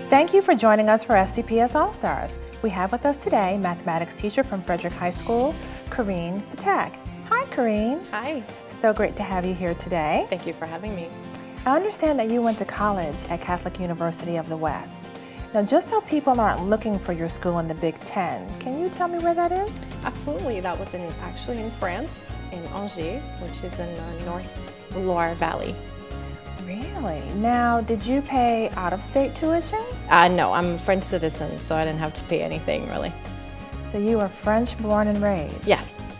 Thank you for joining us for FCPS All-Stars. We have with us today mathematics teacher from Frederick High School, Karine Ptak. Hi, Karine. Hi. So great to have you here today. Thank you for having me. I understand that you went to college at Catholic University of the West. Now, just so people aren't looking for your school in the Big Ten, can you tell me where that is? Absolutely. That was actually in France, in Angers, which is in the North Loire Valley. Really? Now, did you pay out-of-state tuition? No, I'm a French citizen, so I didn't have to pay anything, really. So you were French born and raised? Yes.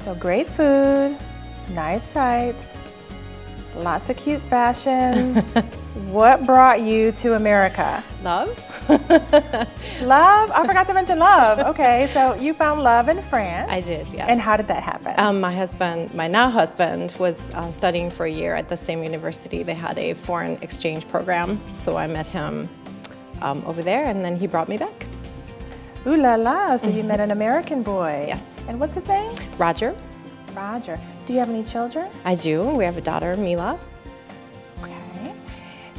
So great food, nice sights, lots of cute fashion. What brought you to America? Love. Love? I forgot to mention love. Okay, so you found love in France. I did, yes. And how did that happen? My now husband, was studying for a year at the same university. They had a foreign exchange program, so I met him over there, and then he brought me back. Ooh la la, so you met an American boy. Yes. And what's his name? Roger. Roger. Do you have any children? I do. We have a daughter, Mila. Okay.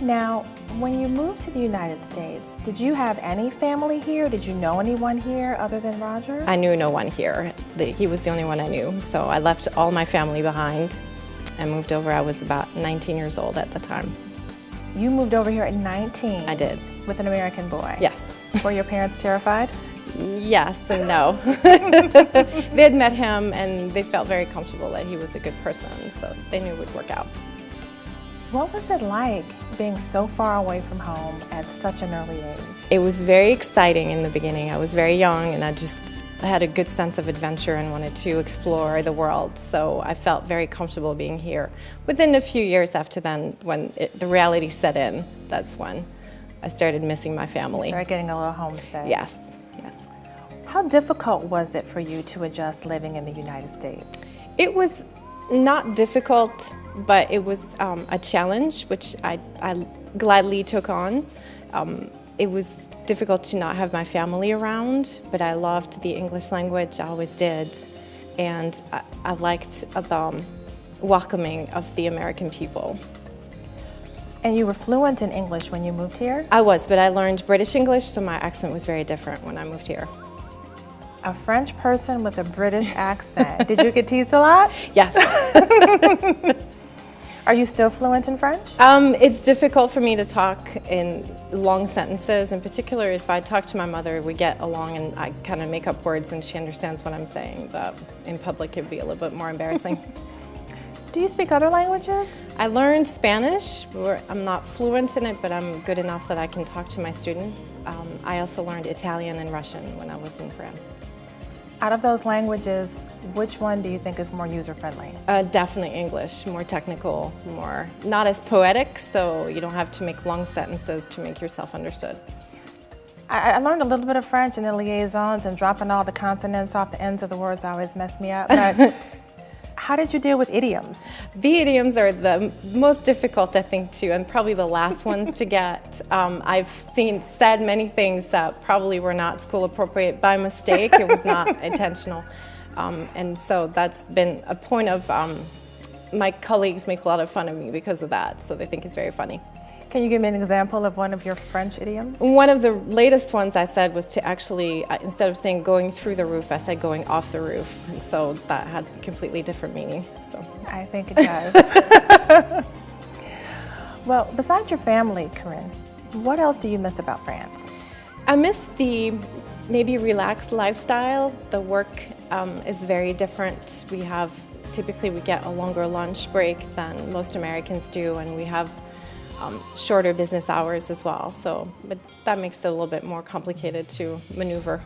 Now, when you moved to the United States, did you have any family here? Did you know anyone here other than Roger? I knew no one here. He was the only one I knew, so I left all my family behind and moved over. I was about 19 years old at the time. You moved over here at 19? I did. With an American boy? Yes. Were your parents terrified? Yes and no. They had met him and they felt very comfortable that he was a good person, so they knew it would work out. What was it like being so far away from home at such an early age? It was very exciting in the beginning. I was very young and I had a good sense of adventure and wanted to explore the world, so I felt very comfortable being here. Within a few years after then, when the reality set in, that's when I started missing my family. You started getting a little homesick? Yes, yes. How difficult was it for you to adjust living in the United States? It was not difficult, but it was a challenge, which I gladly took on. It was difficult to not have my family around, but I loved the English language, I always did, and I liked the welcoming of the American people. And you were fluent in English when you moved here? I was, but I learned British English, so my accent was very different when I moved here. A French person with a British accent. Did you get teased a lot? Yes. Are you still fluent in French? It's difficult for me to talk in long sentences. In particular, if I talk to my mother, we get along and I kind of make up words and she understands what I'm saying, but in public it'd be a little bit more embarrassing. Do you speak other languages? I learned Spanish. I'm not fluent in it, but I'm good enough that I can talk to my students. I also learned Italian and Russian when I was in France. Out of those languages, which one do you think is more user-friendly? Definitely English, more technical, more not as poetic, so you don't have to make long sentences to make yourself understood. I learned a little bit of French and the liaisons and dropping all the consonants off the ends of the words always messed me up. But how did you deal with idioms? The idioms are the most difficult, I think, too, and probably the last ones to get. I've said many things that probably were not school appropriate by mistake. It was not intentional. And so that's been a point of, my colleagues make a lot of fun of me because of that, so they think it's very funny. Can you give me an example of one of your French idioms? One of the latest ones I said was to actually, instead of saying going through the roof, I said going off the roof. And so that had completely different meaning. So I think it does. Well, besides your family, Karine, what else do you miss about France? I miss the maybe relaxed lifestyle. The work is very different. Typically we get a longer lunch break than most Americans do, and we have shorter business hours as well, but that makes it a little bit more complicated to maneuver.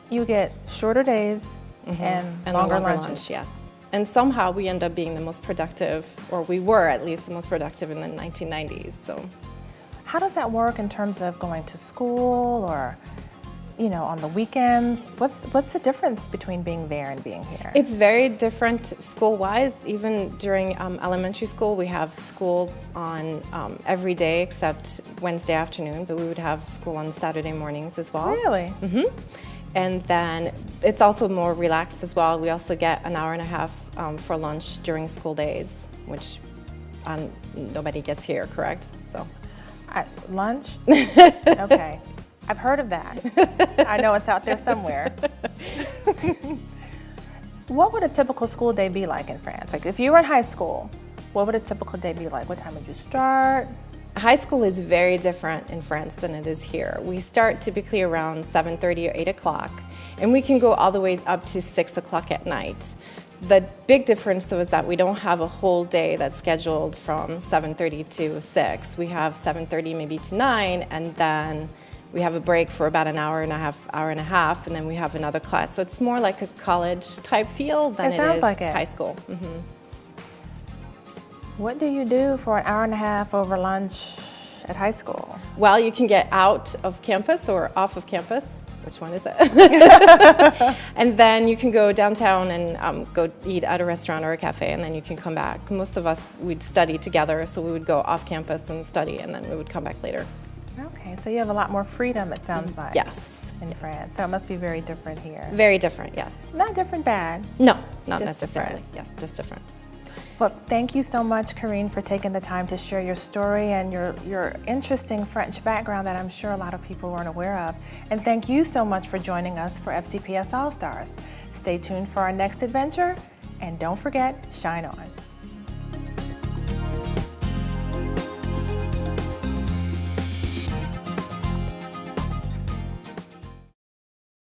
You get shorter days and longer lunches. Yes. And somehow we end up being the most productive, or we were at least the most productive in the 1990s. So, how does that work in terms of going to school or, on the weekends? What's the difference between being there and being here? It's very different school-wise. Even during elementary school, we have school on every day except Wednesday afternoon, but we would have school on Saturday mornings as well. Really? Mm-hmm. And then it's also more relaxed as well. We also get an hour and a half for lunch during school days, which nobody gets here, correct? So. Lunch? Okay. I've heard of that. I know it's out there somewhere. What would a typical school day be like in France? Like if you were in high school, what would a typical day be like? What time would you start? High school is very different in France than it is here. We start typically around 7:30 or 8 o'clock, and we can go all the way up to 6 o'clock at night. The big difference, though, is that we don't have a whole day that's scheduled from 7:30 to 6. We have 7:30 maybe to 9, and then we have a break for about an hour and a half, and then we have another class. So it's more like a college type feel than it is high school. Mm-hmm. What do you do for an hour and a half over lunch at high school? Well, you can get out of campus or off of campus. Which one is it? And then you can go downtown and go eat at a restaurant or a cafe, and then you can come back. Most of us, we'd study together, so we would go off campus and study, and then we would come back later. Okay, so you have a lot more freedom, it sounds like. Yes. In France, so it must be very different here. Very different, yes. Not different bad. No, not Just necessarily. different. Yes, just different. Well, thank you so much, Karine, for taking the time to share your story and your interesting French background that I'm sure a lot of people weren't aware of. And thank you so much for joining us for FCPS All Stars. Stay tuned for our next adventure, and don't forget, shine on.